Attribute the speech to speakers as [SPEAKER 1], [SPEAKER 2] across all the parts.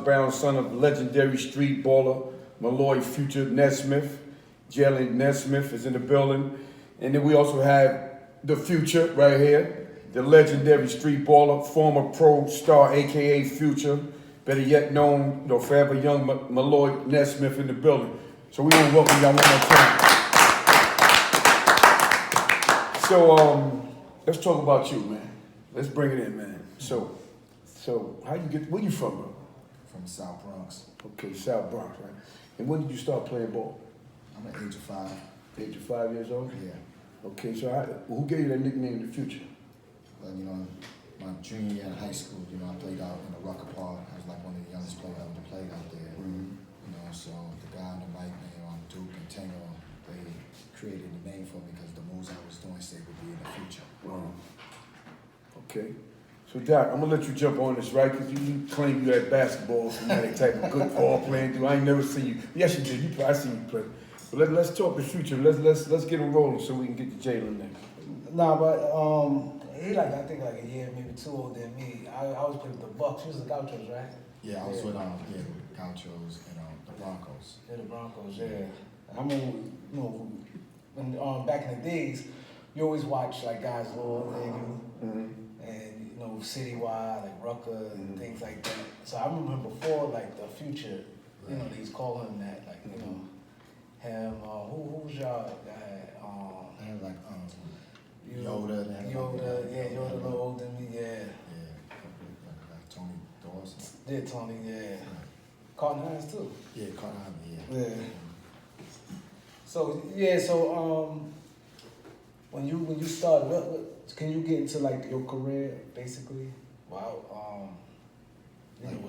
[SPEAKER 1] Brown, son of legendary street baller Malloy Future Nesmith. Jalen Nesmith is in the building. And then we also have the Future right here, the legendary street baller, former pro star, aka Future, better yet known, forever young Malloy Nesmith in the building. So we want to welcome y'all one more time. So let's talk about you, man. Let's bring it in, man. So how you get? Where you from, bro?
[SPEAKER 2] From South Bronx.
[SPEAKER 1] Okay, South Bronx, right? And when did you start playing ball?
[SPEAKER 2] I'm at the age of 5.
[SPEAKER 1] Age of 5 years old?
[SPEAKER 2] Yeah.
[SPEAKER 1] Okay, so who gave you that nickname, The Future?
[SPEAKER 2] Well, my junior year in high school, I played out in the Rucker Park. I was like one of the youngest players ever to play out there.
[SPEAKER 1] Mm-hmm.
[SPEAKER 2] So the guy on the mic, Duke and Tango, they created the name for me because the moves I was doing say would be in the future.
[SPEAKER 1] Wow. Okay. So Doc, I'm gonna let you jump on this, right? Because you claim you had basketball, fanatic type of good ball playing through. I ain't never seen you. Yes, you did. I seen you play. But let's talk the future. Let's get him rolling so we can get to Jalen next.
[SPEAKER 3] Nah, but he I think a year, maybe 2 older than me. I was playing with the Bucks. He was the Gauchos, right?
[SPEAKER 2] Yeah, I was with Gauchos and the Broncos.
[SPEAKER 3] Yeah, the Broncos. Yeah. I mean, when back in the days, you always watch like guys older than you, and citywide like Rucker and things like that. So I remember before like the Future, they used to call him that, like him. Who was y'all guy?
[SPEAKER 2] I had like Yoda.
[SPEAKER 3] Yoda, yeah, Yoda a little older than me, yeah.
[SPEAKER 2] Yeah, like Tony Dawson.
[SPEAKER 3] Yeah, Tony, yeah. Carlton Hines too.
[SPEAKER 2] Yeah, Carlton Hines, yeah.
[SPEAKER 3] Yeah. So when you started, what can you get into like your career basically? Wow.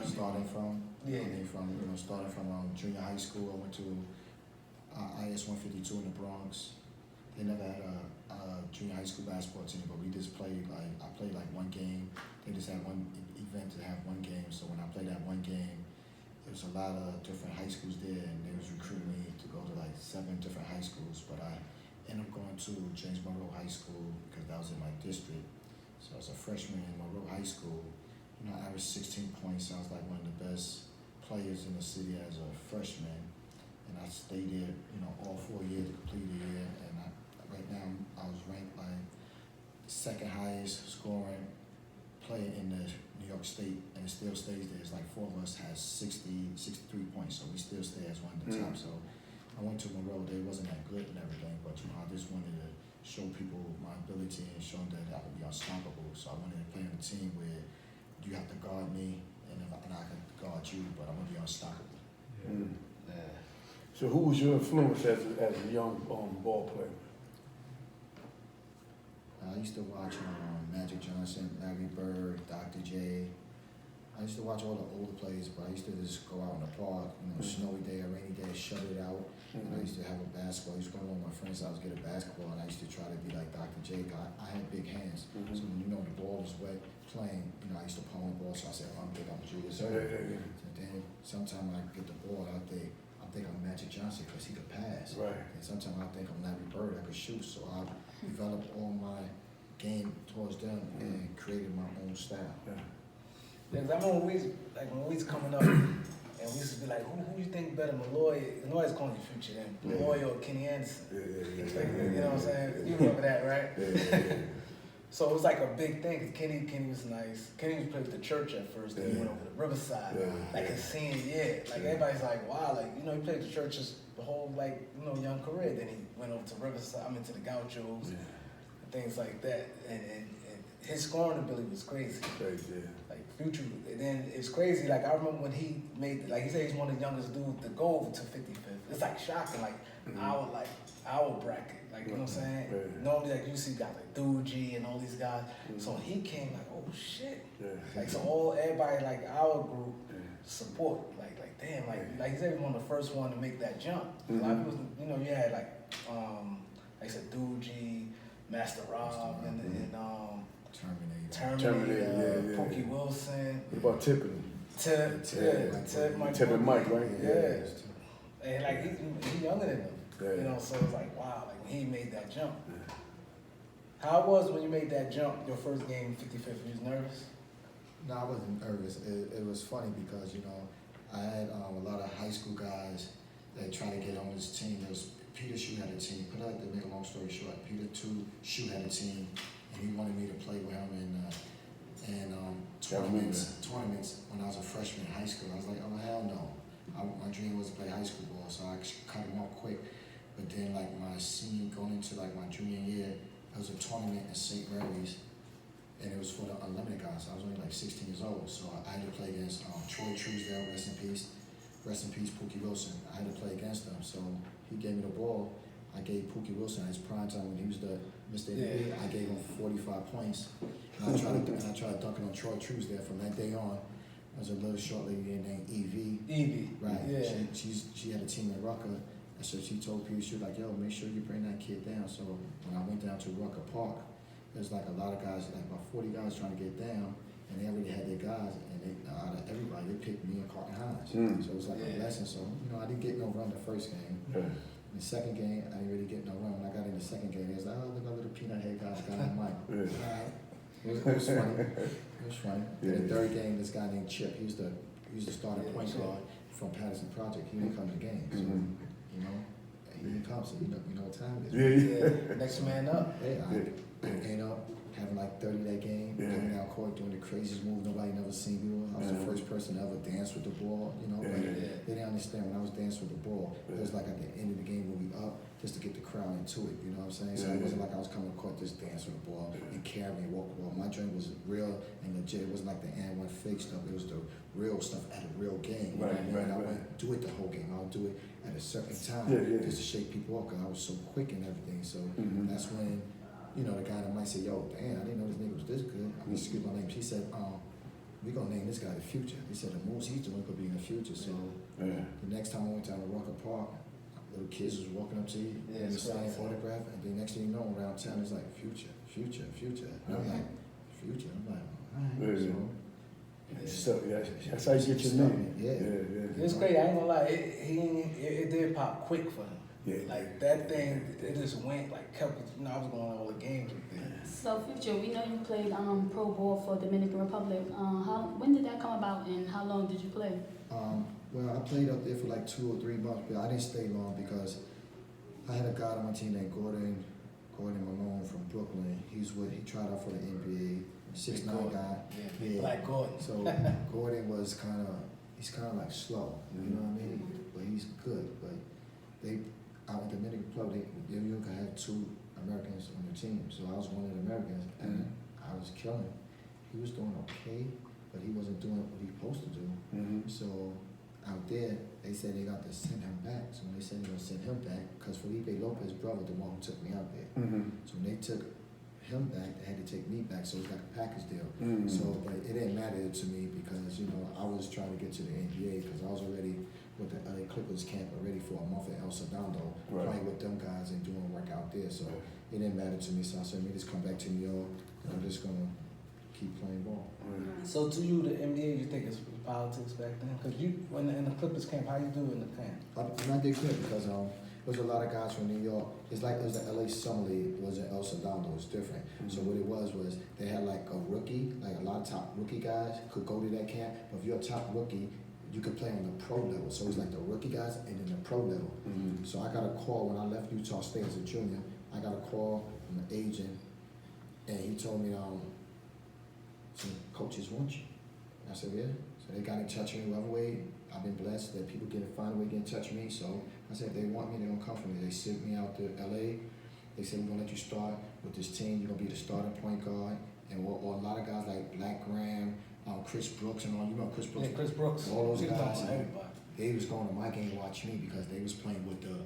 [SPEAKER 2] Starting from?
[SPEAKER 3] Yeah.
[SPEAKER 2] Starting from junior high school, I went to IS 152 in the Bronx. They never had a junior high school basketball team, but we just played I played like one game. They just had one event to have one game. So when I played that one game, there was a lot of different high schools there, and they was recruiting me to go to like 7 different high schools. But I ended up going to James Monroe High School because that was in my district. So I was a freshman in Monroe High School. I averaged 16 points. I was like one of the best players in the city as a freshman. And I stayed there, all 4 years to complete the year. And right now, I was ranked like second highest scoring player in the New York State, and it still stays there. It's like 4 of us has 63 points, so we still stay as one of the top. So I went to Monroe. They wasn't that good and everything, but I just wanted to show people my ability and show them that I could be unstoppable. So I wanted to play on a team where you have to guard me, and I can guard you, but I want to be unstoppable.
[SPEAKER 1] Yeah. So who was your influence as a young ball player?
[SPEAKER 2] I used to watch Magic Johnson, Larry Bird, Dr. J. I used to watch all the older players, but I used to just go out in the park, snowy day or rainy day, shut it out. And I used to have a basketball. I used to go with my friends' house, get a basketball, and I used to try to be like Dr. J. I had big hands, so when the ball was wet playing, I used to palm the ball, so I said, I'm big, I'm Julius. And then sometimes I get the ball out there. I think I'm Magic Johnson because he could pass.
[SPEAKER 1] Right.
[SPEAKER 2] And sometimes I think I'm Larry Bird, I could shoot. So I developed all my game towards them and created my own style.
[SPEAKER 3] Yeah, cause I remember when we was coming up, and we used to be like, who you think better, Malloy? Malloy's calling you Future then, Malloy or Kenny Anderson?
[SPEAKER 1] Yeah.
[SPEAKER 3] Like, you know what I'm saying? You remember that, right?
[SPEAKER 1] Yeah.
[SPEAKER 3] So it was like a big thing, cause Kenny was nice. Kenny was playing with the church at first, then he went over to Riverside. Like his senior year. Like everybody's like, wow, like, he played the churches the whole young career. Then he went over to Riverside, to the Gauchos, and things like that. And his scoring ability was crazy. Like Future, and then it's crazy. Like I remember when he made, he said he's one of the youngest dudes to go over to 55th. It's like shocking, our bracket. You know what I'm saying? Normally, you see guys like Doogie and all these guys. So he came oh shit. So everybody our group support. Damn, he said he was one of the first one to make that jump. A lot of people, you had like I said Doogie, Master Rob, and Terminator, Pookie Wilson.
[SPEAKER 1] What about Tippin? Tip and Mike, right?
[SPEAKER 3] Yeah. And he's younger than them. So it's like, wow, when he made that jump. How it was when you made that jump, your first game, 55th, you was nervous?
[SPEAKER 2] No, I wasn't nervous. It was funny because, I had a lot of high school guys that tried to get on this team. There was Peter Shue had a team. To make a long story short, Peter Shue had a team, and he wanted me to play with him in tournaments when I was a freshman in high school. I was like, oh hell no. My dream was to play high school ball, so I cut him off quick. But then like my senior, going into like my junior year, there was a tournament in St. Mary's, and it was for the unlimited guys. So I was only like 16 years old, so I had to play against Troy Truesdale, rest in peace, Pookie Wilson. I had to play against them, so he gave me the ball. I gave Pookie Wilson his prime time when he was the Mr. NBA. I gave him 45 points, and I tried to dunk it on Troy Truesdale. From that day on, there was a little short lady named Evie.
[SPEAKER 3] Right. Yeah.
[SPEAKER 2] She had a team in Rucker, and so she told Peter, she was like, yo, make sure you bring that kid down. So when I went down to Rucker Park, there's like a lot of guys, like about 40 guys trying to get down, and they already had their guys, and out of everybody, they picked me and Carlton Hines. So it was like a blessing. So, I didn't get no run the first game. In the second game, I didn't really get no run. When I got in the second game, it was like, oh, look at little peanut head guy got on mic. All right. It was funny. It was funny. In the third game, this guy named Chip, he was the starting point guard from Patterson Project. He didn't come to the game. So, he didn't come, so you know what time it is.
[SPEAKER 3] Next man up.
[SPEAKER 2] Yeah, I ended up having like 30 that game, coming out court doing the craziest move nobody never seen before. I was the first person to ever dance with the ball, but they didn't understand when I was dancing with the ball. It was like at the end of the game when we up, just to get the crowd into it, you know what I'm saying? So it wasn't like I was coming to court just dance with the ball and carry and walk the ball. My dream was real and legit. It wasn't like the and one fake stuff. It was the real stuff at a real game. I wouldn't do it the whole game. I would do it at a certain time just to shake people up because I was so quick and everything. So that's when the guy that might say, yo, damn, I didn't know this nigga was this good. I mean, excuse my name. She said, we're going to name this guy the future. He said the moves he's doing could be in the future. So the next time I went down to Rucker Park, little kids was walking up to you and signing autograph. And then next thing you know, around town, it's like, future. And I'm like, future? I'm like, all right.
[SPEAKER 1] So that's how you get your name.
[SPEAKER 3] It's crazy. I ain't gonna lie. It did pop quick for him. Like that thing, it just went kept. I was going all the games with it.
[SPEAKER 4] So Future, we know you played pro ball for Dominican Republic. When did that come about, and how long did you play?
[SPEAKER 2] Well, I played up there for like 2 or 3 months, but I didn't stay long because I had a guy on my team named Gordon Malone from Brooklyn. He tried out for the NBA, 6'9" guy.
[SPEAKER 3] Yeah, Black Gordon.
[SPEAKER 2] So Gordon was he's kind of like slow, you know what I mean? But he's good. But out in Dominican Republic, you could have 2 Americans on the team. So I was one of the Americans, and I was killing. He was doing okay, but he wasn't doing what he was supposed to do. So out there, they said they got to send him back. So when they said they were going to send him back, because Felipe Lopez's brother, the one who took me out there. So when they took him back, they had to take me back. So it was like a package deal. So, but it didn't matter to me because, I was trying to get to the NBA because I was already with the LA Clippers camp already for a month at El Segundo, playing with them guys and doing work out there. So it didn't matter to me. So I said, let me just come back to New York and I'm just going to keep playing ball.
[SPEAKER 3] So to you, the NBA, you think it's politics back then? Because when in the Clippers camp, how you do in the camp?
[SPEAKER 2] I did good because there was a lot of guys from New York. It's like it was the LA Summer League. It was in El Segundo. It was different. So what it was they had like a rookie, like a lot of top rookie guys could go to that camp. But if you're a top rookie, you could play on the pro level. So it was like the rookie guys and then the pro level. So I got a call when I left Utah State as a junior. I got a call from an agent, and he told me, some coaches want you. I said, yeah. So they got in touch with me whoever way. I've been blessed that people find a way to get in touch with me. So I said, if they want me, they're going to come for me. They sent me out to LA. They said, we're going to let you start with this team. You're going to be the starting point guard. And or a lot of guys like Black Graham, Chris Brooks and all. You know Chris Brooks?
[SPEAKER 3] Yeah, Chris Brooks.
[SPEAKER 2] All those guys. They was going to my game to watch me because they was playing with the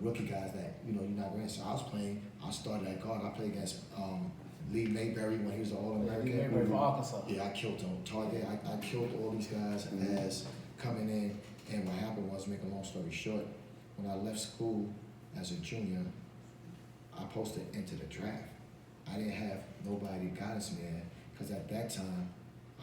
[SPEAKER 2] rookie guys that, you're not going to. So I started at guard. I played against Lee Mayberry when he was an All-American.
[SPEAKER 3] Lee Mayberry from Arkansas.
[SPEAKER 2] Yeah, I killed him. Target. I killed all these guys as coming in. And what happened was, make a long story short, when I left school as a junior, I posted into the draft. I didn't have nobody guidance me there because at that time,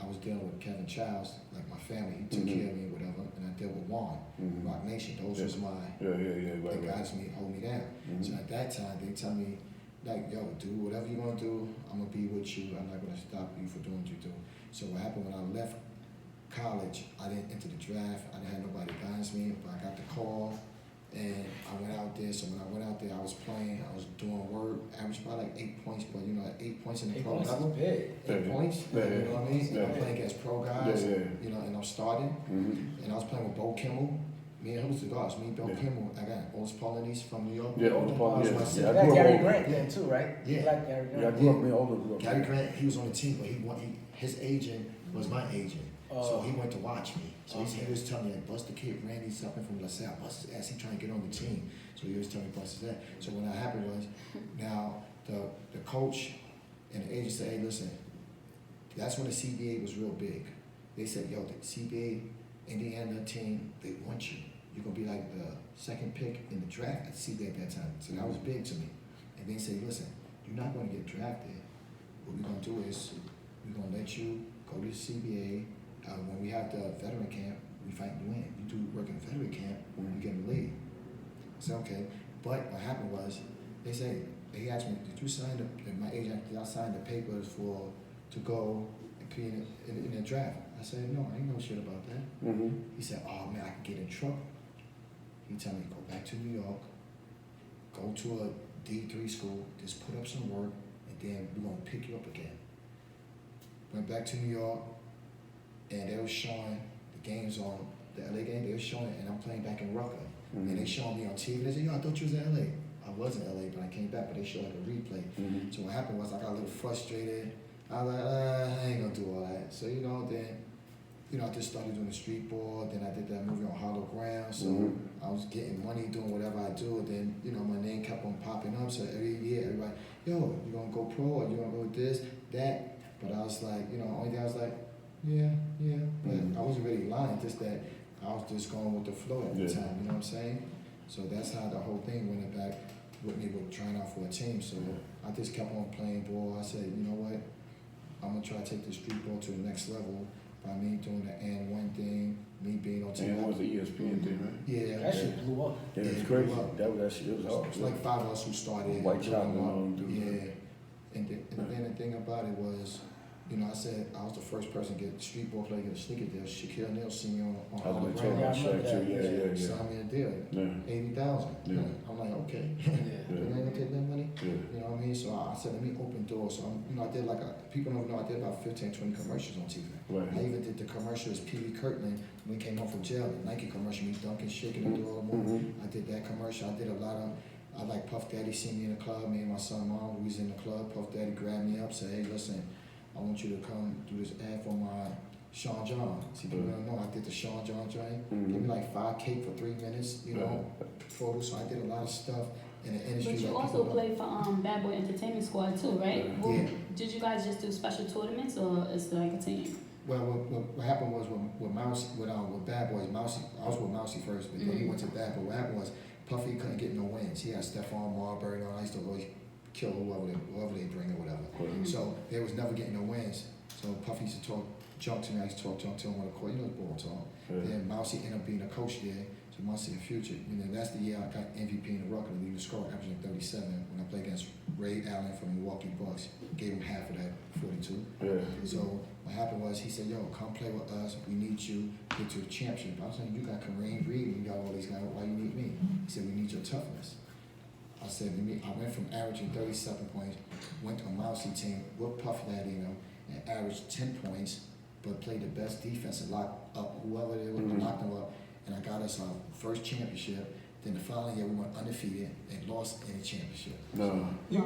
[SPEAKER 2] I was dealing with Kevin Childs, like my family. He took care of me, whatever, and I dealt with Juan, Rock Nation. Those was my they guided me, hold me down. So at that time, they tell me, like, yo, do whatever you want to do. I'm gonna be with you. I'm not gonna stop you for doing what you do. So what happened when I left college, I didn't enter the draft. I didn't have nobody guidance me, but I got the call, and I went out there. So when I went out there, I was playing, I was doing work, averaged about like 8 points, but 8 points in the pro level.
[SPEAKER 3] Big.
[SPEAKER 2] 8 points, you know what I mean? And I'm playing against pro guys, and I'm starting. And I was playing with Bo Kimmel. Me and him was the guards. Me, Bill Kimmel. I got Otis Polonies from New York.
[SPEAKER 1] Yeah, Otis Polonies.
[SPEAKER 3] You got Gary Grant then too, right?
[SPEAKER 2] Yeah.
[SPEAKER 3] You like Gary Grant?
[SPEAKER 1] Yeah, I grew up.
[SPEAKER 2] Gary Grant, he was on the team, but his agent was my agent. So he went to watch me. So he was telling me, like, bust the kid, Randy something from LaSalle, bust his ass, he trying to get on the team. So he was telling me, bust his ass. So what happened was, now the coach and the agent said, hey, listen, that's when the CBA was real big. They said, yo, the CBA, Indiana team, they want you. You're going to be like the second pick in the draft at CBA at that time. So that was big to me. And they said, listen, you're not going to get drafted. What we're going to do is we're going to let you go to the CBA. When we have the veteran camp, we fight you in. You do work in veteran camp, you get in the league. I said, okay. But what happened was, they asked me, did you sign my agent, did I sign the papers to go and be in the draft? I said, no, I ain't know shit about that. He said, oh man, I can get in trouble. He told me, go back to New York, go to a D3 school, just put up some work, and then we're gonna pick you up again. Went back to New York, and they were showing the games on the LA game, they were showing it, and I'm playing back in Rucker. And they showing me on TV, they said, yo, I thought you was in LA. I was in LA, but I came back, but they showed like a replay. So what happened was I got a little frustrated. I was like, I ain't gonna do all that. So, then, I just started doing the street ball, then I did that movie on Hollow Ground, so I was getting money doing whatever I do, and then, my name kept on popping up, so every year, everybody, yo, you gonna go pro, or you gonna go with this, that, but I was like, only thing I was like, yeah, but I wasn't really lying, just that I was just going with the flow at the time, you know what I'm saying? So that's how the whole thing went back with me with trying out for a team, so I just kept on playing ball. I said, you know what, I'm gonna try to take the street ball to the next level by me doing the N1 thing, me being on TV.
[SPEAKER 1] And was the ESPN thing, right?
[SPEAKER 2] Yeah.
[SPEAKER 3] That shit blew up.
[SPEAKER 1] Yeah, it was crazy. That shit, it was hard.
[SPEAKER 2] It's like 5 of us who started.
[SPEAKER 1] White chocolate dude.
[SPEAKER 2] Yeah. And then the thing about it was, I said I was the first person to get street ball play, get a sneaker deal. Shaquille Neal seen me on
[SPEAKER 1] I was
[SPEAKER 2] the ground.
[SPEAKER 1] yeah.
[SPEAKER 2] Signed me a deal, $80,000.
[SPEAKER 1] Yeah.
[SPEAKER 2] I'm like, okay.
[SPEAKER 3] Yeah.
[SPEAKER 2] You ain't gonna take that money?
[SPEAKER 1] Yeah.
[SPEAKER 2] You know what I mean? So I said, let me open doors. So I did people don't know, I did about 15, 20 commercials on TV.
[SPEAKER 1] Right.
[SPEAKER 2] I even did the commercials, Pee Wee Kirtland, when he came home from jail, the Nike commercial, me dunking, shaking the door. I did that commercial. I did a lot of, Puff Daddy seen me in the club, me and my son Mom, we was in the club. Puff Daddy grabbed me up, said, hey, listen, I want you to come do this ad for my Sean John. See, people don't know, I did the Sean John joint. Give me like 5K for 3 minutes, photos. So I did a lot of stuff in the industry.
[SPEAKER 4] But you also played for Bad Boy Entertainment Squad too, right?
[SPEAKER 2] Yeah.
[SPEAKER 4] Well, did you guys just do special tournaments or is it like a team?
[SPEAKER 2] Well, what happened was with Bad Boys, Mousy, I was with Mousy first, but then he went to Bad Boy. What happened was Puffy couldn't get no wins. He had Stephon Marbury and all. I used to always kill whoever they bring or whatever. So they was never getting no wins. So Puffy used to talk junk to me. I used to talk junk to him on the court. Ball talk. Then Mousy ended up being a coach there. So Mousy in the future. That's the year I got MVP in the Rucker League. The score averaging 37 when I played against Ray Allen from Milwaukee Bucks. Gave him half of that, 42. So what happened was he said, yo, come play with us. We need you. Get to the championship. I was saying, you got Kareem Reed and you got all these guys. Why you need me? He said, we need your toughness. I said, I went from averaging 37 points, went to a Mousy team with Puff Daddy, and averaged 10 points, but played the best defense and locked up whoever they were, locked them up, and I got us our first championship. Then the following year we went undefeated and lost any championship.
[SPEAKER 1] No.
[SPEAKER 3] You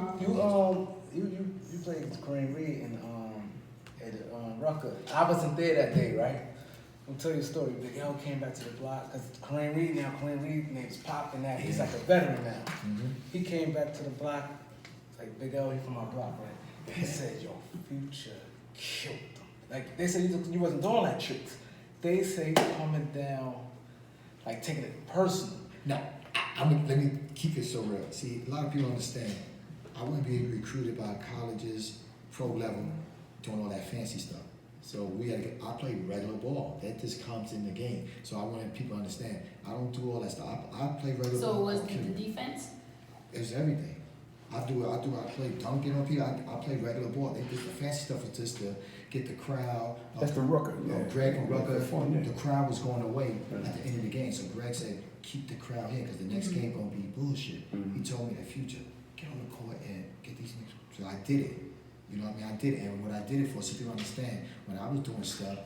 [SPEAKER 3] played Kareem Reed at Rucker. I wasn't there that day, right? I'll tell you a story. Big L came back to the block because Kareem Reed name's popping now. He's like a veteran now. He came back to the block, like Big L, he from my block, right? He said, yo, Future killed them. Like they said you wasn't doing like tricks. They say coming down, like taking it personal.
[SPEAKER 2] Now, let me keep it so real. See, a lot of people understand. I wouldn't be recruited by colleges, pro level, doing all that fancy stuff. So I play regular ball. That just comes in the game. So I want people to understand. I don't do all that stuff. I play regular ball.
[SPEAKER 4] So was the defense?
[SPEAKER 2] It's everything. I play dunking on people. I play regular ball. The fancy stuff is just get the crowd.
[SPEAKER 1] That's the Rucker.
[SPEAKER 2] Greg and Rucker,
[SPEAKER 1] Fun, yeah.
[SPEAKER 2] the crowd was going away at the end of the game. So Greg said, keep the crowd here because the next game gonna be bullshit. He told me the future, get on the court and get these niggas. So I did it. You know what I mean? I did it. And what I did it for, so people understand, when I was doing stuff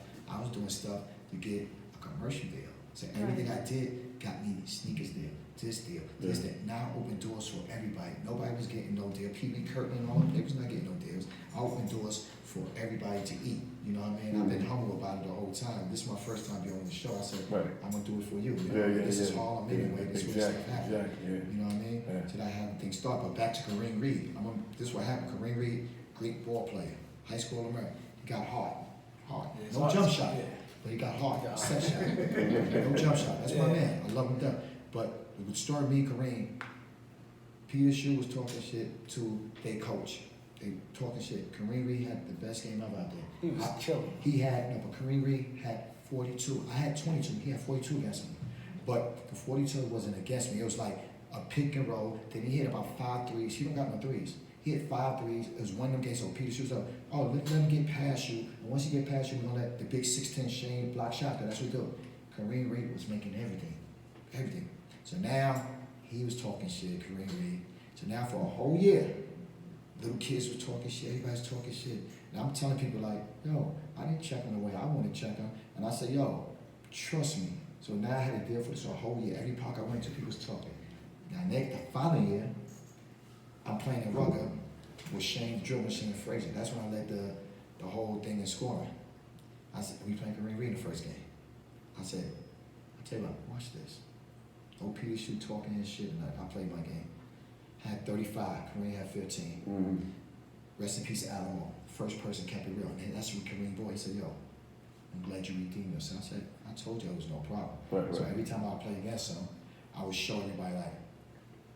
[SPEAKER 2] to get a commercial deal. So everything I did got me sneakers deal, this deal, this, that. Now I opened doors for everybody. Nobody was getting no deal. Pee-wee Curtin and all them, they was not getting no deals. I opened doors for everybody to eat. You know what I mean? I've been humble about it the whole time. This is my first time being on the show. I said, I'm gonna do it for you. This is Harlem anyway. This is where stuff happens. You know what I mean? So that how things start. But back to Kareem Reed. This is what happened. Kareem Reed, great ball player, high school American. He got hard.
[SPEAKER 3] Yeah,
[SPEAKER 2] no jump shot. But he got hard. Set shot. No jump shot. That's my man. I love him to death. But it would start me, Kareem. Peter Shue was talking shit to their coach. They talking shit. Kareem Reed had the best game ever out there.
[SPEAKER 3] He was killing.
[SPEAKER 2] But Kareem Reed had 42. I had 22. He had 42 against me. But the 42 wasn't against me. It was like a pick and roll. Then he hit about 5 threes. He don't got no threes. He hit 5 threes. It was one of them games. So Peter Shue was like, let him get past you. And once he get past you, we're going to let the big 6'10" Shane block shot. That's what we do. Kareem Reed was making everything. So now he was talking shit, Kareem Reed. So now for a whole year, little kids were talking shit, everybody's talking shit. And I'm telling people like, yo, I didn't check him the way I want to check him. And I said, yo, trust me. So now I had a deal for this for a whole year. Every park I went to, people was talking. Now the following year, I'm playing in Rucker with Shane, drill machine, and Frazier. That's when I led the whole thing in scoring. I said, we playing Kareem Reed in the first game. I said, I tell you what, watch this. No Peter Shue talking and shit, and I played my game. Had 35, Kareem had 15. Rest in peace, Alamo. First person kept it real. And that's what Kareem boy. He said, yo, I'm glad you redeemed yourself. I said, I told you it was no problem. So every time I play against him, I would show everybody like,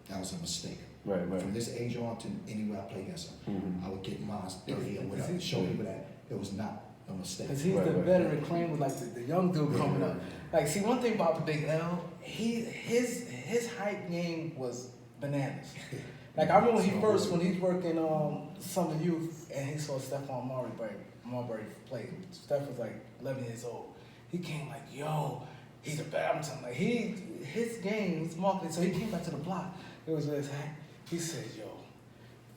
[SPEAKER 2] that was a mistake. From this age on to anywhere I play against him, I would get mine 30 or whatever, show people that it was not a mistake.
[SPEAKER 3] Because he's the veteran claim with like the young dude coming up. Like, see, one thing about Big L, his hype game was bananas. Like, I remember when he was working Summer Youth and he saw Stephon Marbury play. Steph was like 11 years old. He came like, yo, he's a badminton. Like, his game, his marketing. So he came back to the block. It was with his hat. He said, yo,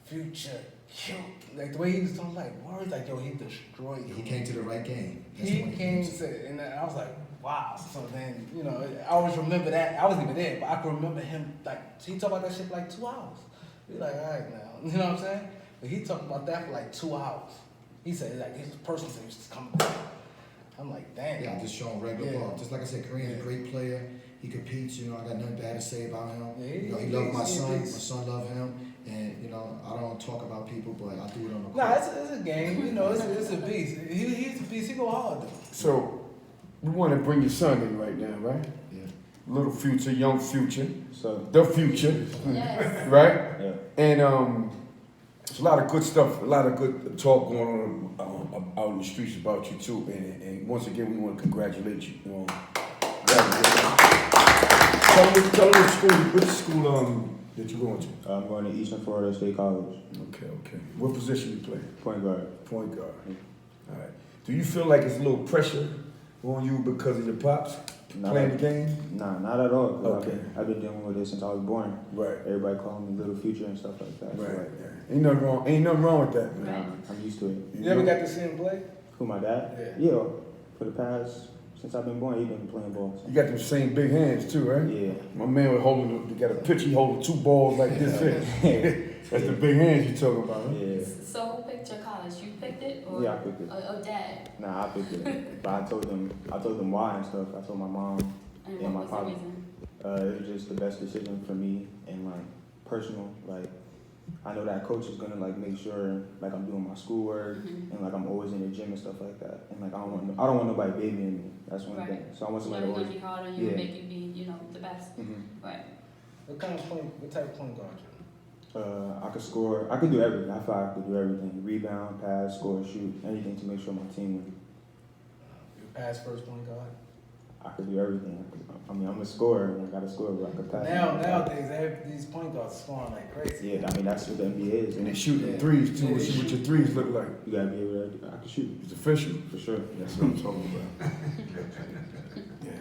[SPEAKER 3] Future killed. Like, the way he was talking, like, words, like, yo, he destroyed you.
[SPEAKER 2] He came to the right game.
[SPEAKER 3] He came to, and I was like, wow. So then, you know, I always remember that. I wasn't even there, but I can remember him, like, he talked about that shit for like 2 hours. He like, all right now, you know what I'm saying? But he talked about that for like 2 hours. He said, like, his personal thing was just coming back. I'm like, damn.
[SPEAKER 2] Yeah, I'm just showing regular ball. Just like I said, Kareem's a great player. He competes, you know, I got nothing bad to say about him. You know, he loved my son. My son loved him. And, you know, I don't talk about people, but I do it on the court.
[SPEAKER 3] Nah, it's a game. You know, it's a beast. He's a beast. He go hard, though.
[SPEAKER 1] So, we want to bring your son in right now, right?
[SPEAKER 2] Yeah.
[SPEAKER 1] Little Future, young Future.
[SPEAKER 5] So
[SPEAKER 1] the Future.
[SPEAKER 4] Yes.
[SPEAKER 1] Right?
[SPEAKER 5] Yeah.
[SPEAKER 1] And there's a lot of good stuff, a lot of good talk going on out in the streets about you too. And once again, we want to congratulate you. Tell them which school that you're going to.
[SPEAKER 5] I'm going to Eastern Florida State College.
[SPEAKER 1] Okay. What position you play?
[SPEAKER 5] Point guard.
[SPEAKER 1] Point guard. All right. Do you feel like it's a little pressure on you because of your pops playing the game?
[SPEAKER 5] Nah, not at all.
[SPEAKER 1] Okay.
[SPEAKER 5] I've been dealing with it since I was born.
[SPEAKER 1] Right.
[SPEAKER 5] Everybody calling me Little Future and stuff like that.
[SPEAKER 1] Right.
[SPEAKER 5] So,
[SPEAKER 1] Ain't nothing wrong with that, man.
[SPEAKER 5] nah, I'm used to it.
[SPEAKER 3] You ever got to see him play?
[SPEAKER 5] Who, my dad?
[SPEAKER 3] Yeah.
[SPEAKER 5] For the past, since I've been born, he's been playing ball. So.
[SPEAKER 1] You got them same big hands too, right?
[SPEAKER 5] Yeah.
[SPEAKER 1] My man was he got a pitch, he holding 2 balls like this. That's the big hands you talking about, huh?
[SPEAKER 5] Yeah.
[SPEAKER 4] So who picked your college? You picked it, or
[SPEAKER 5] Yeah, I picked it.
[SPEAKER 4] Dad?
[SPEAKER 5] Nah, I picked it. But I told them why and stuff. I told my mom
[SPEAKER 4] And
[SPEAKER 5] and my
[SPEAKER 4] what was the
[SPEAKER 5] father.
[SPEAKER 4] reason?
[SPEAKER 5] It was just the best decision for me and like personal. Like I know that coach is gonna like make sure like I'm doing my schoolwork and like I'm always in the gym and stuff like that. And like I don't want nobody babying me. That's one thing. So I want somebody to
[SPEAKER 4] Somebody's
[SPEAKER 5] always.
[SPEAKER 4] gonna be hard on you and make you be, the best. Right.
[SPEAKER 3] What type of point guard?
[SPEAKER 5] I could score. I could do everything. I feel I could do everything. Rebound, pass, score, shoot, anything to make sure my team wins.
[SPEAKER 3] You pass first point guard?
[SPEAKER 5] I could do everything. I mean, I'm a scorer. I got to score, but I could pass.
[SPEAKER 3] Nowadays, these point guards scoring like crazy.
[SPEAKER 5] Yeah, I mean, that's what the NBA is.
[SPEAKER 1] And they shooting threes too.
[SPEAKER 3] Yeah,
[SPEAKER 1] See what your threes look like.
[SPEAKER 5] You got to be able to, I can shoot.
[SPEAKER 1] It's official.
[SPEAKER 5] For sure.
[SPEAKER 1] That's what I'm talking about. Yeah.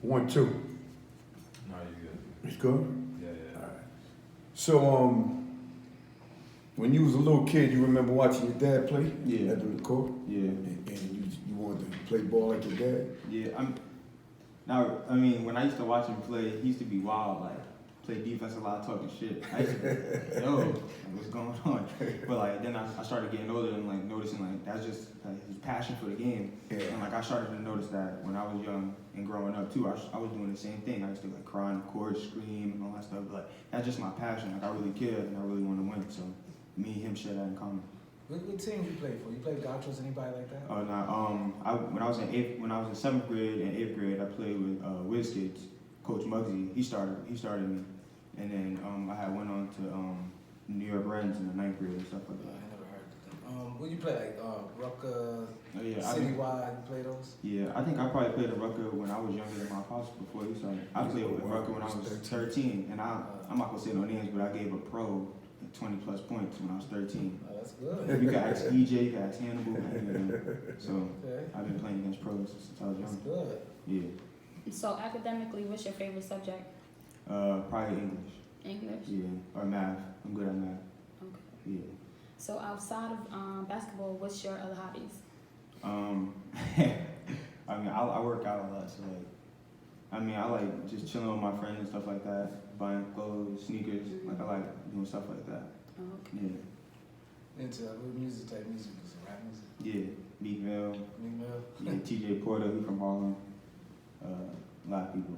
[SPEAKER 1] 1, 2.
[SPEAKER 6] No, you good.
[SPEAKER 1] It's good.
[SPEAKER 6] Yeah.
[SPEAKER 1] All right. So when you was a little kid, you remember watching your dad play?
[SPEAKER 5] Yeah.
[SPEAKER 1] At the court.
[SPEAKER 5] Yeah.
[SPEAKER 1] And you wanted to play ball like your dad.
[SPEAKER 5] Yeah, I mean, when I used to watch him play, he used to be wild, like, play defense a lot, talking shit. I used to be, yo, like, what's going on? But, like, then I started getting older and, like, noticing, like, that's just, like, his passion for the game.
[SPEAKER 1] Yeah.
[SPEAKER 5] And, like, I started to notice that when I was young and growing up, too, I was doing the same thing. I used to, like, cry on the court, scream, and all that stuff. But, like, that's just my passion. Like, I really care, and I really want to win. So, me and him share that in common.
[SPEAKER 3] What team you play for? You play Gauchos, anybody like that?
[SPEAKER 5] Oh no. When I was in 7th grade and 8th grade, I played with Wiz Kids. Coach Muggsy, he started me, and then I went on to New York Reds in the 9th grade and stuff like
[SPEAKER 3] I
[SPEAKER 5] that.
[SPEAKER 3] never heard of them. What you play like Rucker,
[SPEAKER 5] Oh yeah,
[SPEAKER 3] Citywide? You play those?
[SPEAKER 5] yeah. I think I probably played at Rucker when I was younger than my pops before he started. I played with Rucker when I was 13, and I'm not gonna say no names, but I gave a pro 20 plus points when I was 13.
[SPEAKER 3] Oh, that's good.
[SPEAKER 5] You can ask EJ, you can ask Hannibal, any of them. So
[SPEAKER 3] Okay,
[SPEAKER 5] I've been playing against pros since I was
[SPEAKER 3] that's
[SPEAKER 5] young.
[SPEAKER 3] good.
[SPEAKER 5] Yeah.
[SPEAKER 4] So academically, what's your favorite subject?
[SPEAKER 5] Probably English.
[SPEAKER 4] English?
[SPEAKER 5] Yeah. Or math. I'm good at math.
[SPEAKER 4] Okay.
[SPEAKER 5] Yeah.
[SPEAKER 4] So outside of basketball, what's your other hobbies?
[SPEAKER 5] I mean, I work out a lot, so like, I mean, I like just chilling with my friends and stuff like that, buying clothes, sneakers. Like, I like doing stuff like that.
[SPEAKER 4] Oh, okay.
[SPEAKER 5] Yeah.
[SPEAKER 3] Into what music type music? Is it rap music?
[SPEAKER 5] Yeah. Meek Mill,
[SPEAKER 3] Meek Mill?
[SPEAKER 5] yeah, TJ Porter, he from Harlem. A lot of people.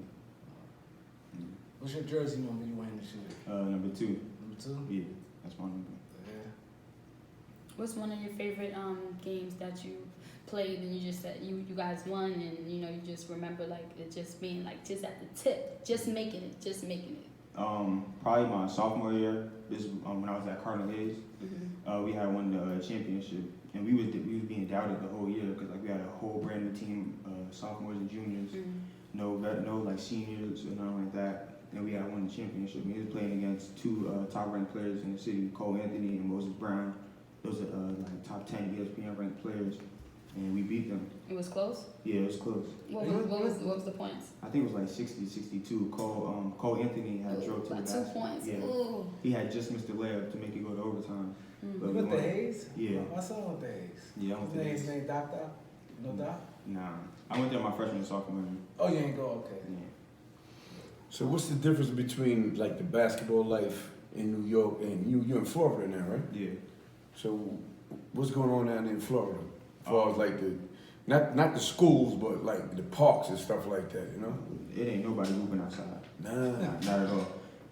[SPEAKER 5] Yeah.
[SPEAKER 3] What's your jersey number you wearing this year?
[SPEAKER 5] Number 2.
[SPEAKER 3] Number 2?
[SPEAKER 5] Yeah, that's my number.
[SPEAKER 3] Yeah.
[SPEAKER 4] What's one of your favorite games that you played and you just said you guys won and you know you just remember like it just being like just at the tip, just making it.
[SPEAKER 5] Probably my sophomore year. This when I was at Cardinal Hayes.
[SPEAKER 4] Mm-hmm.
[SPEAKER 5] We had won the championship, and we was being doubted the whole year because like we had a whole brand new team, sophomores and juniors,
[SPEAKER 4] Mm-hmm.
[SPEAKER 5] no like seniors or nothing like that. And we had won the championship. We was playing against 2 top ranked players in the city, Cole Anthony and Moses Brown. Those are like top 10 ESPN ranked players, and we beat them.
[SPEAKER 4] It was close.
[SPEAKER 5] Yeah, it was close.
[SPEAKER 4] What was the points?
[SPEAKER 5] I think it was like 60-62. Cole Anthony had drove to the
[SPEAKER 4] By 2
[SPEAKER 5] basket.
[SPEAKER 4] points.
[SPEAKER 5] Yeah.
[SPEAKER 4] Ooh.
[SPEAKER 5] He had just missed the layup to make it go to overtime.
[SPEAKER 4] Mm.
[SPEAKER 5] But
[SPEAKER 3] You
[SPEAKER 5] we
[SPEAKER 3] with the
[SPEAKER 5] won.
[SPEAKER 3] Hayes?
[SPEAKER 5] Yeah.
[SPEAKER 3] My son with the Hayes.
[SPEAKER 5] Yeah, I went to
[SPEAKER 3] His
[SPEAKER 5] Hayes.
[SPEAKER 3] name Doctor? No Doc?
[SPEAKER 5] Nah, I went there my freshman and sophomore year.
[SPEAKER 3] Oh, you ain't go? Okay.
[SPEAKER 5] Yeah.
[SPEAKER 1] So what's the difference between like the basketball life in New York and you're in Florida now, right?
[SPEAKER 5] Yeah.
[SPEAKER 1] So what's going on down in Florida? As far as like the not the schools, but like the parks and stuff like that, you know?
[SPEAKER 5] It ain't nobody hooping outside.
[SPEAKER 1] Nah.
[SPEAKER 5] Not at all.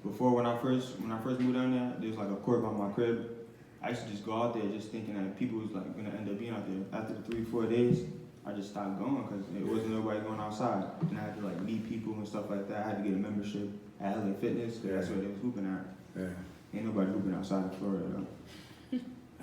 [SPEAKER 5] Before when I first moved down there was like a court by my crib. I used to just go out there just thinking that people was like gonna end up being out there. After the 3-4 days, I just stopped going because it wasn't nobody going outside, and I had to like meet people and stuff like that. I had to get a membership at LA Fitness because that's where they was hooping at.
[SPEAKER 1] Yeah.
[SPEAKER 5] Ain't nobody hooping outside of Florida though.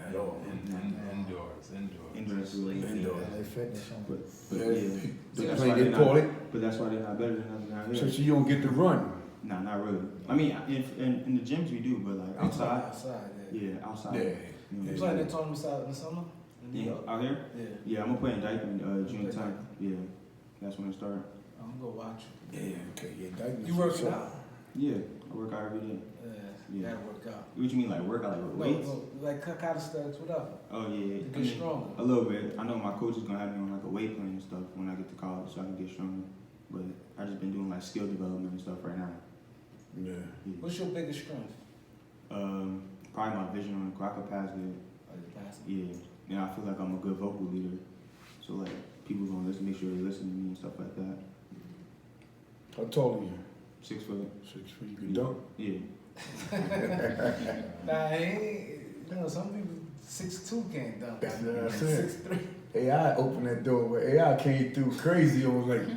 [SPEAKER 1] At all.
[SPEAKER 6] Indoors.
[SPEAKER 5] Indoors,
[SPEAKER 1] Indoors.
[SPEAKER 2] LA Fitness.
[SPEAKER 5] but
[SPEAKER 1] Yeah.
[SPEAKER 5] yeah.
[SPEAKER 1] They
[SPEAKER 5] That's
[SPEAKER 1] play,
[SPEAKER 5] why
[SPEAKER 1] they
[SPEAKER 5] they're
[SPEAKER 1] call
[SPEAKER 5] not-
[SPEAKER 1] it.
[SPEAKER 5] But that's why they're not better than us down
[SPEAKER 1] So
[SPEAKER 5] here.
[SPEAKER 1] you don't get to run.
[SPEAKER 5] Nah, not really. I mean, in the gyms we do, but like outside,
[SPEAKER 3] Outside, yeah.
[SPEAKER 5] yeah, outside.
[SPEAKER 1] Yeah.
[SPEAKER 3] You
[SPEAKER 5] Yeah.
[SPEAKER 3] playing in tournaments out in the summer? In New
[SPEAKER 5] Yeah,
[SPEAKER 3] York?
[SPEAKER 5] out here?
[SPEAKER 3] Yeah.
[SPEAKER 5] Yeah, I'm gonna play in Dykeman June
[SPEAKER 3] play
[SPEAKER 5] 10th. Yeah, that's when it starts.
[SPEAKER 3] I'm gonna go watch you.
[SPEAKER 1] Yeah, okay, yeah. That
[SPEAKER 3] You working out?
[SPEAKER 5] Yeah, I work out every day.
[SPEAKER 3] Yeah.
[SPEAKER 5] Yeah.
[SPEAKER 3] You gotta work out.
[SPEAKER 5] What you mean, like work out, like with weights?
[SPEAKER 3] No, like calisthenics, whatever.
[SPEAKER 5] Oh yeah,
[SPEAKER 3] To
[SPEAKER 5] I
[SPEAKER 3] get
[SPEAKER 5] mean,
[SPEAKER 3] stronger.
[SPEAKER 5] a little bit. I know my coach is gonna have me on like a weight plan and stuff when I get to college, so I can get stronger. But I just been doing like skill development and stuff right now.
[SPEAKER 1] Yeah.
[SPEAKER 5] Yeah.
[SPEAKER 3] What's your biggest strength?
[SPEAKER 5] Probably my vision on the court. I could pass good.
[SPEAKER 3] Are you passing?
[SPEAKER 5] Yeah, and I feel like I'm a good vocal leader. So like people gonna listen, make sure they listen to me and stuff like that.
[SPEAKER 1] How tall are you?
[SPEAKER 5] 6 foot.
[SPEAKER 1] 6 feet. You can dunk.
[SPEAKER 5] Yeah.
[SPEAKER 3] Nah, he ain't, you know, some people 6'2" can't dunk.
[SPEAKER 1] That's what I said.
[SPEAKER 3] 6'3".
[SPEAKER 1] AI opened that door, but AI came through crazy on like,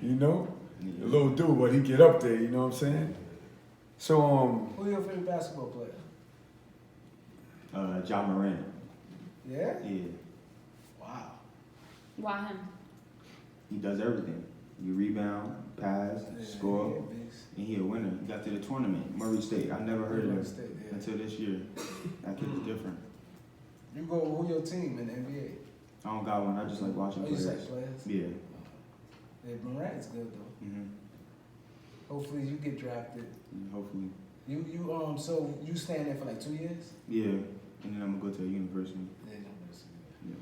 [SPEAKER 1] you know, the little dude, but he get up there, you know what I'm saying? So
[SPEAKER 3] Who's your favorite basketball player?
[SPEAKER 5] John Moran.
[SPEAKER 3] Yeah?
[SPEAKER 5] Yeah.
[SPEAKER 3] Wow.
[SPEAKER 4] Why him?
[SPEAKER 5] he does everything. You rebound, pass, score, and he a winner. He got to the tournament, Murray State. I never heard of him until this year. That kid is different.
[SPEAKER 3] You go, who your team in the NBA?
[SPEAKER 5] I don't got one. I just like watching
[SPEAKER 3] Oh, you
[SPEAKER 5] players.
[SPEAKER 3] like players?
[SPEAKER 5] Yeah.
[SPEAKER 3] Yeah, Morant's good though.
[SPEAKER 5] Mhm.
[SPEAKER 3] Hopefully you get drafted.
[SPEAKER 5] Hopefully.
[SPEAKER 3] So you staying there for like 2 years?
[SPEAKER 5] Yeah. And then I'm gonna go to a university.
[SPEAKER 3] Yeah, university.
[SPEAKER 5] Yeah.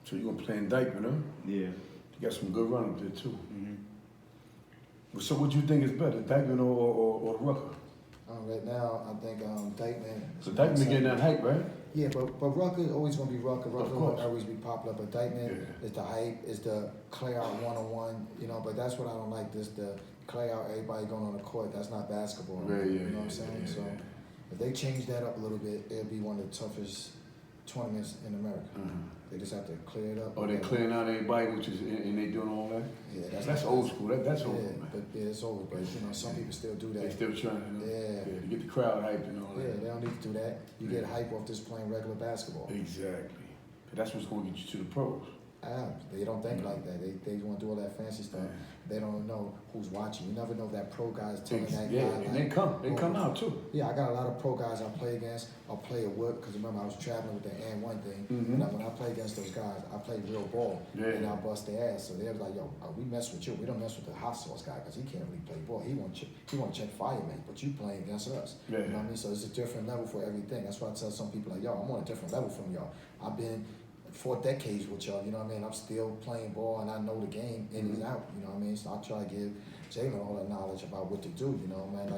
[SPEAKER 1] So you're gonna play in Dykeman, huh?
[SPEAKER 5] Yeah.
[SPEAKER 1] You got some good run up there too.
[SPEAKER 5] Mhm.
[SPEAKER 1] So what do you think is better, Dykeman or Rucker?
[SPEAKER 2] Right now, I think Dykeman.
[SPEAKER 1] So Dykeman getting that hype, right?
[SPEAKER 2] Yeah, but Rucker is always gonna be Rucker. Rucker will
[SPEAKER 1] course.
[SPEAKER 2] always be popular. But Dykeman
[SPEAKER 1] Yeah.
[SPEAKER 2] is the hype, is the clear out 1-on-1. You know, but that's what I don't like. This the clear out everybody going on the court. That's not basketball.
[SPEAKER 1] Yeah,
[SPEAKER 2] you
[SPEAKER 1] yeah,
[SPEAKER 2] know what I'm
[SPEAKER 1] yeah,
[SPEAKER 2] saying?
[SPEAKER 1] yeah,
[SPEAKER 2] So
[SPEAKER 1] yeah.
[SPEAKER 2] if they change that up a little bit, it'll be one of the toughest tournaments in America. They just have to clear it up.
[SPEAKER 1] Oh, they clearing out everybody, which is and they doing all that.
[SPEAKER 2] Yeah,
[SPEAKER 1] That's old school. That's
[SPEAKER 2] Yeah,
[SPEAKER 1] old, man.
[SPEAKER 2] but yeah, it's over. But you know, some people still do
[SPEAKER 1] They
[SPEAKER 2] that.
[SPEAKER 1] still trying,
[SPEAKER 2] Yeah.
[SPEAKER 1] to get the crowd hyped and all
[SPEAKER 2] Yeah,
[SPEAKER 1] that.
[SPEAKER 2] they don't need to do that. You get hype off just playing regular basketball.
[SPEAKER 1] Exactly. But that's what's gonna get you to the pros.
[SPEAKER 2] They don't think like that. They want to do all that fancy stuff.
[SPEAKER 1] Yeah.
[SPEAKER 2] They don't know who's watching. You never know if that pro guy's telling that
[SPEAKER 1] Yeah,
[SPEAKER 2] guy.
[SPEAKER 1] and they come out too.
[SPEAKER 2] Yeah, I got a lot of pro guys I play against. I'll play at work because remember I was traveling with the and one thing.
[SPEAKER 1] Mhm.
[SPEAKER 2] And when I play against those guys, I play real ball
[SPEAKER 1] Yeah.
[SPEAKER 2] and I bust their ass. So they're like, yo, we mess with you. We don't mess with the hot sauce guy because he can't really play ball. He want to check fireman, but you playing against us.
[SPEAKER 1] Yeah.
[SPEAKER 2] You know what I mean? So it's a different level for everything. That's why I tell some people like, yo, I'm on a different level from y'all. I've been 4 decades with y'all, you know what I mean? I'm still playing ball and I know the game in and out, you know what I mean? So I try to give Jalen all the knowledge about what to do, you know, man.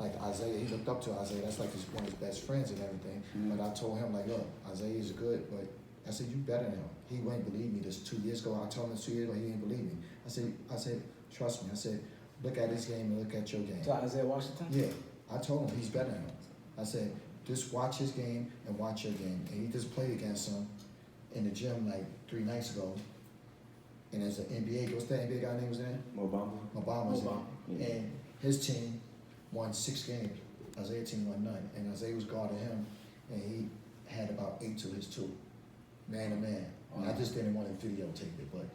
[SPEAKER 2] Like Isaiah, he looked up to Isaiah. That's like one of his best friends and everything. But I told him, like, look, Isaiah is good, but I said, you better than him. He wouldn't believe me this 2 years ago. I told him this 2 years ago, he didn't believe me. I said, trust me. I said, look at his game and look at your game.
[SPEAKER 3] So Isaiah Washington?
[SPEAKER 2] Yeah, I told him he's better than him. I said, just watch his game and watch your game. And he just played against him in the gym like 3 nights ago. And as an NBA, what's that NBA guy name was in?
[SPEAKER 5] Obama.
[SPEAKER 2] Obama's
[SPEAKER 3] Obama.
[SPEAKER 2] in. And his team won 6 games. Isaiah's team won none. And Isaiah was guarding him, and he had about 8 to his 2. Man to man. And I just didn't want to videotape it, but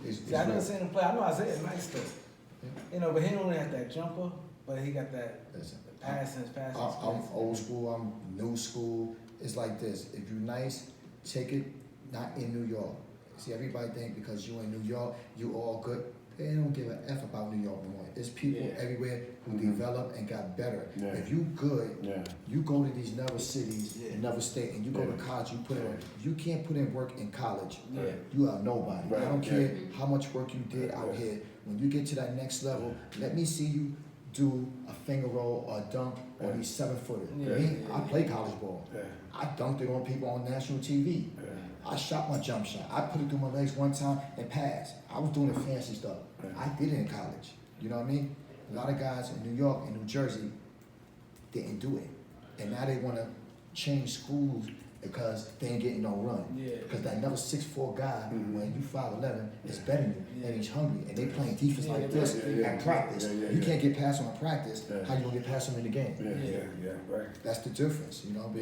[SPEAKER 2] it's
[SPEAKER 3] See, I never
[SPEAKER 2] real.
[SPEAKER 3] seen him play. I know Isaiah's nice though.
[SPEAKER 2] Yeah.
[SPEAKER 3] You know, but he don't really have that jumper, but he got that
[SPEAKER 2] Listen,
[SPEAKER 3] passing.
[SPEAKER 2] I'm old school, I'm new school. It's like this. If you're nice, take it not in New York. See, everybody think because you in New York, you all good. They don't give a F about New York no more. There's people everywhere who developed and got better.
[SPEAKER 1] Yeah.
[SPEAKER 2] If you good,
[SPEAKER 1] Yeah.
[SPEAKER 2] you go to these other cities, another state, and you go to college, you put in, if you can't put in work in college,
[SPEAKER 3] Yeah.
[SPEAKER 2] you are nobody.
[SPEAKER 1] Right.
[SPEAKER 2] I don't
[SPEAKER 1] Yeah.
[SPEAKER 2] care how much work you did out here. When you get to that next level, let me see you do a finger roll or a dunk on these 7-footers.
[SPEAKER 3] Yeah.
[SPEAKER 2] I play college ball.
[SPEAKER 1] Yeah.
[SPEAKER 2] I dunked it on people on national TV.
[SPEAKER 1] Yeah.
[SPEAKER 2] I shot my jump shot. I put it through my legs one time and passed. I was doing the fancy stuff. I did it in college. You know what I mean? A lot of guys in New York and New Jersey didn't do it. And now they want to change schools because they ain't getting no run.
[SPEAKER 3] Yeah.
[SPEAKER 2] Because that another 6'4" guy, when you 5'11", is better than you, and he's hungry, and they playing defense like this at practice. You can't get past him in practice. How you gonna get past him in the game?
[SPEAKER 1] Yeah, right.
[SPEAKER 2] That's the difference, you know.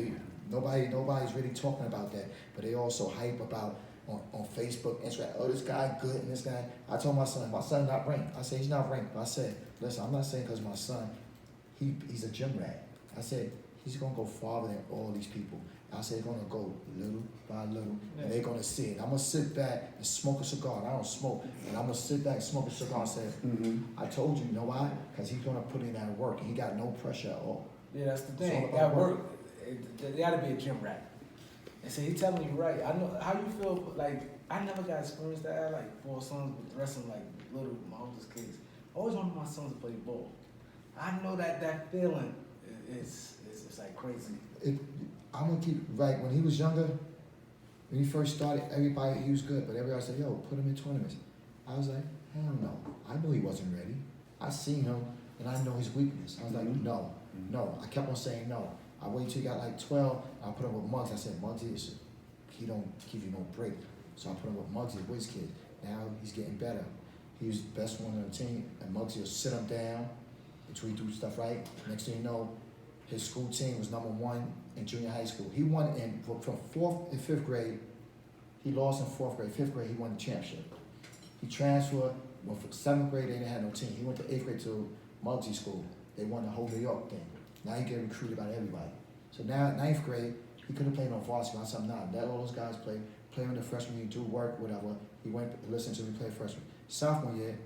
[SPEAKER 2] Nobody's really talking about that, but they also hype about on Facebook, Instagram. Oh, this guy good and this guy. I told my son not ranked. I said he's not ranked. But I said, listen, I'm not saying because my son, he's a gym rat. I said he's gonna go farther than all these people. I said they're gonna go little by little, and they're gonna see it. I'm gonna sit back and smoke a cigar. I don't smoke, and I'm gonna sit back and smoke a cigar and say, I told you, you know why? Because he's gonna put in that work, and he got no pressure at all.
[SPEAKER 3] Yeah, that's the
[SPEAKER 2] It's all
[SPEAKER 3] thing.
[SPEAKER 2] about
[SPEAKER 3] That
[SPEAKER 2] work.
[SPEAKER 3] work, they gotta be a gym rat. And see, he telling you right. I know how you feel. Like I never got experience that. I had like 4 sons wrestling like little my oldest kids. I always wanted my sons to play ball. I know that feeling is like crazy.
[SPEAKER 2] I'm gonna keep right when he was younger. When he first started, everybody he was good, but everybody said, "Yo, put him in tournaments." I was like, "Hell no!" I knew he wasn't ready. I seen him, and I know his weakness. I was like, "No." I kept on saying no. I waited till he got like 12. I put him with Muggs. I said, "Muggsy, he don't give you no break." So I put him with Muggsy, Wiz kid. Now he's getting better. He was the best one on the team, and Muggsy will sit him down until he do stuff right. Next thing you know, his school team was #1 in junior high school. He won from 4th and 5th grade. He lost in 4th grade. 5th grade, he won the championship. He transferred. Well, for 7th grade, they didn't have no team. He went to 8th grade to multi-school. They won the whole New York thing. Now he get recruited by everybody. So now, 9th grade, he could have played on varsity. I said, nah, let all those guys play in the freshman year, do work, whatever. He went, listened to me play freshman. Sophomore year,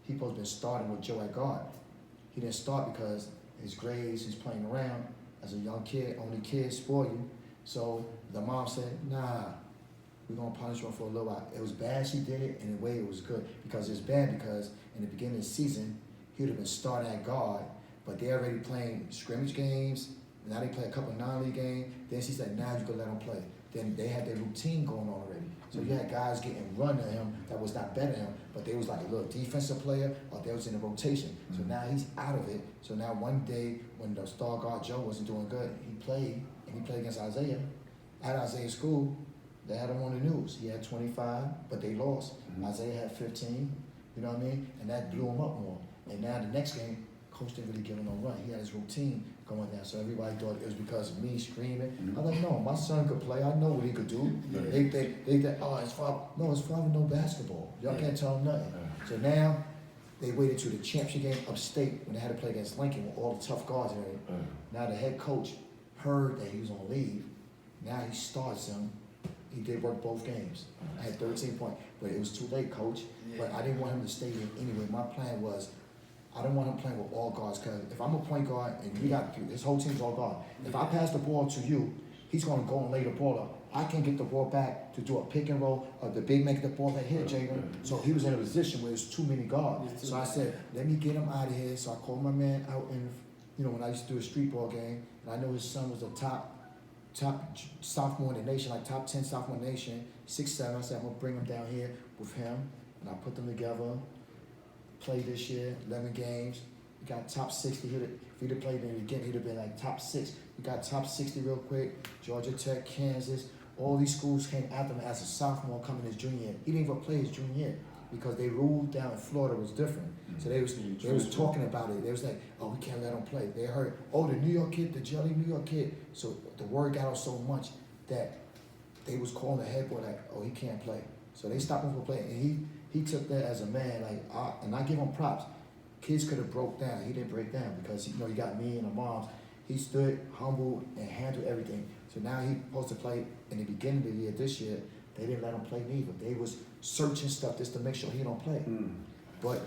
[SPEAKER 2] he supposed to been starting with Joe at guard. He didn't start because his grades, he's playing around. As a young kid, only kids spoil you. So the mom said, nah, we're gonna punish him for a little while. It was bad she did it, and in a way it was good. Because it's bad because in the beginning of the season, he would have been starting at guard, but they already playing scrimmage games. Now they play a couple of non-league games. Then she said, now you can let them play. Then they had their routine going on already. So you had guys getting run to him that was not better than him, but they was like a little defensive player or they was in a rotation. So now he's out of it. So now one day when the star guard Joe wasn't doing good, he played against Isaiah. At Isaiah's school, they had him on the news. He had 25, but they lost. Isaiah had 15, you know what I mean? And that blew him up more. And now the next game, coach didn't really give him no run. He had his routine going down, so everybody thought it was because of me screaming. I was like, no, my son could play. I know what he could do. They think, oh, his father. No, his father know basketball. Y'all can't tell him nothing. So now they waited to the championship game upstate when they had to play against Lincoln with all the tough guards and everything. Now the head coach heard that he was on leave. Now he starts him. He did work both games. I had 13 points, but it was too late, coach. But I didn't want him to stay in anyway. My plan was, I don't want him playing with all guards, because if I'm a point guard and we got his whole team's all guard, if I pass the ball to you, he's going to go and lay the ball up. I can't get the ball back to do a pick and roll, or the big make the ball back here, Jalen. So he was in a position where there's too many guards. So I said, let me get him out of here. So I called my man out in, when I used to do a street ball game, and I know his son was a top sophomore in the nation, like top 10 sophomore in the nation, 6'7". I said, I'm gonna bring him down here with him, and I put them together. Played this year, 11 games. We got top 60. If he'd have played in it again, he'd have been like top 6. We got top 60 real quick. Georgia Tech, Kansas. All these schools came after him as a sophomore coming his junior year. He didn't even play his junior year because they ruled down in Florida was different. So they was talking about it. They was like, oh, we can't let him play. They heard, oh, the New York kid, the jelly New York kid. So the word got out so much that they was calling the head boy like, oh, he can't play. So they stopped him from playing. And he took that as a man, and I give him props. Kids could have broke down. He didn't break down because, he got me and the moms. He stood humble and handled everything. So now he's supposed to play in the beginning of the year. This year, they didn't let him play neither. They was searching stuff just to make sure he don't play. But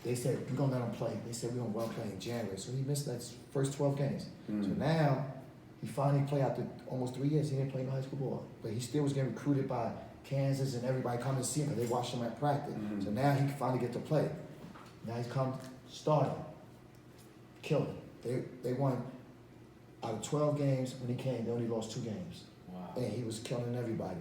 [SPEAKER 2] they said, we're going to let him play. They said, we're going to let him play in January. So he missed that first 12 games. So now, he finally played after almost 3 years. He didn't play no high school ball. But he still was getting recruited by Kansas and everybody coming to see him because they watched him at practice. So now he can finally get to play. Now he's come starting, killing. They won out of 12 games when he came. They only lost 2 games.
[SPEAKER 3] Wow.
[SPEAKER 2] And he was killing everybody.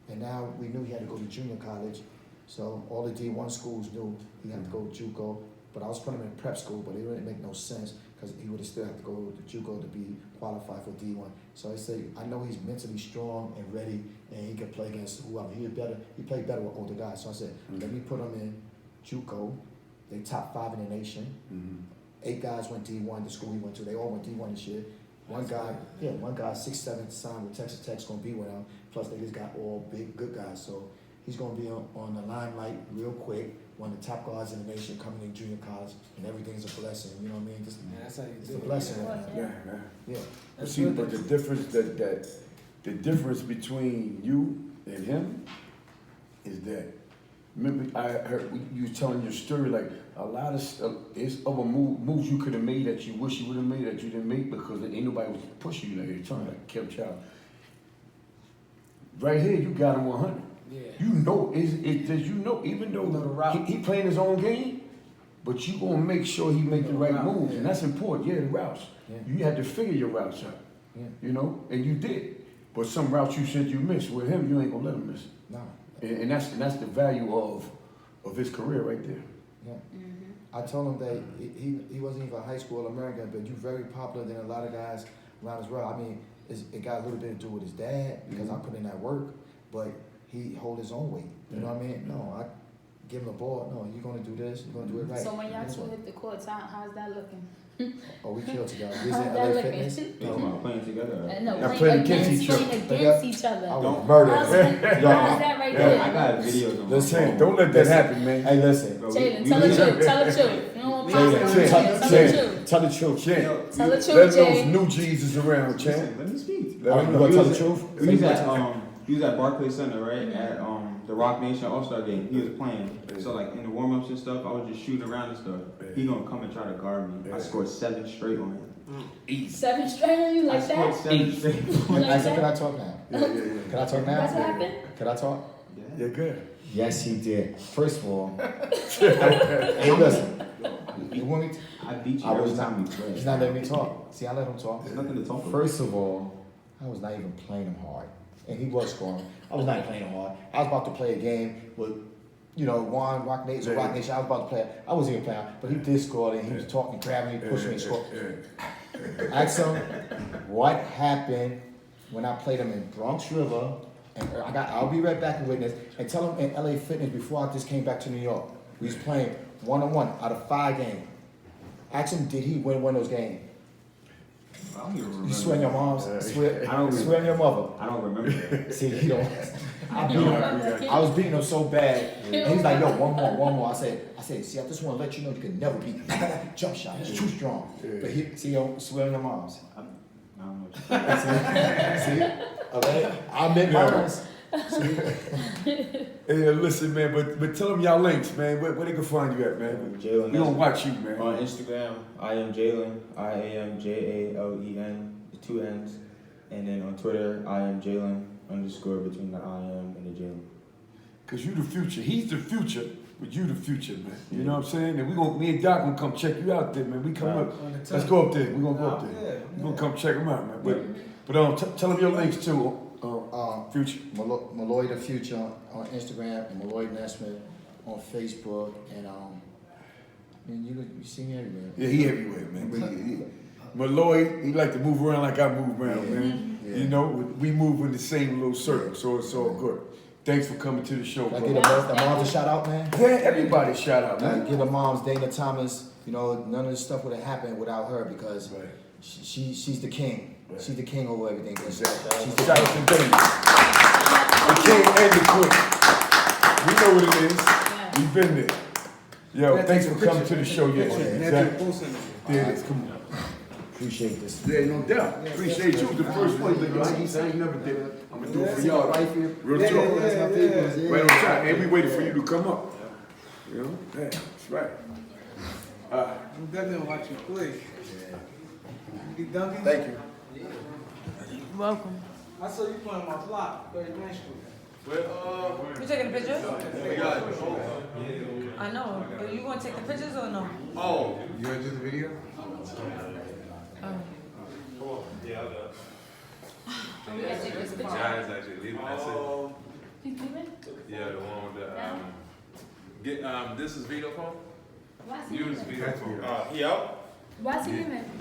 [SPEAKER 2] And now we knew he had to go to junior college. So all the D1 schools knew he had to go to JUCO. But I was putting him in prep school, but it didn't make no sense because he would have still had to go to JUCO to be qualified for D1. So I say, I know he's mentally strong and ready, and he can play against whoever. He played better with older guys. So I said, let me put him in JUCO. They top 5 in the nation. 8 guys went D1, the school he went to. They all went D1 this year. One guy, 6'7", signed with Texas Tech's gonna be with him. Plus they just got all big, good guys. So he's gonna be on the limelight real quick. One of the top guards in the nation coming in junior college, and everything's a blessing. You know what I mean?
[SPEAKER 3] That's how you
[SPEAKER 2] It's
[SPEAKER 3] do
[SPEAKER 2] a
[SPEAKER 3] it.
[SPEAKER 2] blessing.
[SPEAKER 1] Yeah. But
[SPEAKER 3] That's
[SPEAKER 1] see,
[SPEAKER 3] good.
[SPEAKER 1] but the difference the difference between you and him is that, remember I heard you telling your story, like a lot of it's other moves you could have made that you wish you would have made that you didn't make because ain't nobody was pushing you like you're telling like Kev Child. Right here, you got him 100.
[SPEAKER 3] Yeah.
[SPEAKER 1] You know, even though
[SPEAKER 3] You know the route.
[SPEAKER 1] he playing his own game, but you gonna make sure he make the right moves, and that's important. Yeah, the routes.
[SPEAKER 2] Yeah.
[SPEAKER 1] You had to figure your routes out.
[SPEAKER 2] Yeah.
[SPEAKER 1] And you did. But some routes you said you missed. With him, you ain't gonna let him miss.
[SPEAKER 2] No.
[SPEAKER 1] And that's the value of his career right there.
[SPEAKER 2] Yeah. I told him that he wasn't even a high school All-American, but you're very popular than a lot of guys around as well. I mean, it got a little bit to do with his dad because I put in that work, but he hold his own weight. You know what I mean? No, I give him the ball. No, you're gonna do this. You're gonna do it right.
[SPEAKER 4] So when y'all
[SPEAKER 2] That's
[SPEAKER 4] two
[SPEAKER 2] what-
[SPEAKER 4] hit the courts, how's that looking?
[SPEAKER 2] Oh, we killed together. We was
[SPEAKER 4] How's
[SPEAKER 2] in
[SPEAKER 4] that
[SPEAKER 2] LA
[SPEAKER 4] looking?
[SPEAKER 2] Fitness.
[SPEAKER 5] Talking about playing together. Right?
[SPEAKER 4] No,
[SPEAKER 1] Y'all
[SPEAKER 4] playing
[SPEAKER 1] playing against each other.
[SPEAKER 4] each other.
[SPEAKER 2] I was
[SPEAKER 5] Don't
[SPEAKER 2] murdered.
[SPEAKER 4] How's that right
[SPEAKER 5] I
[SPEAKER 4] there?
[SPEAKER 5] got videos of
[SPEAKER 1] Listen, don't let that happen, man.
[SPEAKER 2] Hey, listen.
[SPEAKER 4] Jalen, tell the truth. Tell the truth. You don't want
[SPEAKER 2] Jalen,
[SPEAKER 4] positive.
[SPEAKER 2] tell
[SPEAKER 4] Tell the
[SPEAKER 2] Jalen,
[SPEAKER 4] truth.
[SPEAKER 2] tell the truth.
[SPEAKER 1] Champ,
[SPEAKER 4] Tell the
[SPEAKER 1] let
[SPEAKER 4] truth,
[SPEAKER 1] those
[SPEAKER 4] Jay.
[SPEAKER 1] new Jesus around, champ.
[SPEAKER 5] Listen, let me speak.
[SPEAKER 1] Let
[SPEAKER 2] You
[SPEAKER 1] them
[SPEAKER 2] gonna
[SPEAKER 1] know.
[SPEAKER 2] tell the truth?
[SPEAKER 5] He was at Barclays Center, right? At the Rock Nation All-Star game. He was playing. So like in the warm-ups and stuff, I was just shooting around and stuff. He gonna come and try to guard me. I scored 7 straight on him.
[SPEAKER 4] 7 straight on you
[SPEAKER 5] I
[SPEAKER 4] like
[SPEAKER 5] scored
[SPEAKER 4] that?
[SPEAKER 5] 7 straight.
[SPEAKER 4] Like
[SPEAKER 2] I said,
[SPEAKER 4] that?
[SPEAKER 2] can I talk now?
[SPEAKER 1] Yeah.
[SPEAKER 2] Can I talk now?
[SPEAKER 4] That's what happened?
[SPEAKER 2] Can I talk?
[SPEAKER 1] Yeah, good.
[SPEAKER 2] Yes, he did. First of all, hey, listen. You want me to?
[SPEAKER 5] I beat you
[SPEAKER 2] I
[SPEAKER 5] every
[SPEAKER 2] was not.
[SPEAKER 5] time we played.
[SPEAKER 2] He's not letting me talk. See, I let him talk.
[SPEAKER 5] There's nothing to talk about.
[SPEAKER 2] First of all, I was not even playing him hard, and he was scoring. I was not even playing him hard. I was about to play a game with, Juan Rock Nation. I was about to play. I wasn't even playing, but he did score, and he was talking, grabbing me, pushing me, scoring. Ask him what happened when I played him in Bronx River, and I'll be right back in witness, and tell him in LA Fitness before I just came back to New York. We was playing 1-on-1 out of 5 games. Ask him, did he win one of those games?
[SPEAKER 5] I don't even remember.
[SPEAKER 2] You swear on your mom's, swear
[SPEAKER 5] I don't
[SPEAKER 2] on your mother.
[SPEAKER 5] I don't remember that.
[SPEAKER 2] See, he don't. I beat him. I was beating him so bad, and he's like, "Yo, one more." I said, "See, I just want to let you know you can never beat me. Jump shot, it's too strong." But he, see, yo, swear on your moms.
[SPEAKER 5] I don't know.
[SPEAKER 2] See, okay, I meant moms.
[SPEAKER 1] Hey, listen, man, but tell them y'all links, man. Where they can find you at, man?
[SPEAKER 5] Jalen.
[SPEAKER 1] We gonna watch you, man.
[SPEAKER 5] On Instagram, I am Jalen. IAMJALEN, 2 N's. And then on Twitter, I am Jalen _ between the I am and the Jalen.
[SPEAKER 1] Cause you the future. He's the future, but you the future, man. You know what I'm saying? And me and Doc gonna come check you out there, man. We come up. Let's go up there. We gonna go up there. We gonna come check him out, man. But tell them your links too. Future.
[SPEAKER 2] Malloy the Future on Instagram and Malloy Nesmith on Facebook, and man, you see me everywhere.
[SPEAKER 1] Yeah, he everywhere, man. Malloy, he like to move around like I move around, man.
[SPEAKER 2] Yeah.
[SPEAKER 1] You know, we move in the same little circle, so it's all good. Thanks for coming to the show,
[SPEAKER 2] Can I
[SPEAKER 1] bro.
[SPEAKER 2] get the moms a shout out, man?
[SPEAKER 1] Yeah, everybody shout out, man.
[SPEAKER 2] Give the moms, Dana Thomas. None of this stuff would have happened without her because
[SPEAKER 1] Right.
[SPEAKER 2] she's the king.
[SPEAKER 1] Right.
[SPEAKER 2] She's the king over everything.
[SPEAKER 1] Exactly.
[SPEAKER 2] She's the
[SPEAKER 1] Shout out to Dana. The king and the queen. We know what it is. We've been there. Yo, thanks for coming to the show. Yeah, exactly. There it is. Come on.
[SPEAKER 2] Appreciate this.
[SPEAKER 1] Yeah, no doubt. Appreciate you. The first one, like, I ain't never did it. I'm gonna do it for y'all. Real talk. Right on time. And we waited for you to come up. You know? Yeah, that's right.
[SPEAKER 3] I'm definitely gonna watch you play. You done?
[SPEAKER 1] Thank you.
[SPEAKER 4] You're welcome.
[SPEAKER 3] I saw you playing my block, 30 Main Street.
[SPEAKER 7] You taking the pictures? I know. But you gonna take the pictures or no?
[SPEAKER 6] Oh,
[SPEAKER 3] You gonna do the video?
[SPEAKER 4] Oh, we gotta take this picture.
[SPEAKER 6] John's actually leaving. That's it.
[SPEAKER 4] He's leaving?
[SPEAKER 6] Yeah, the one with the this is Vito phone.
[SPEAKER 4] Why is he
[SPEAKER 6] Use
[SPEAKER 4] leaving?
[SPEAKER 6] Vito phone.
[SPEAKER 8] He out?
[SPEAKER 4] Why is he leaving?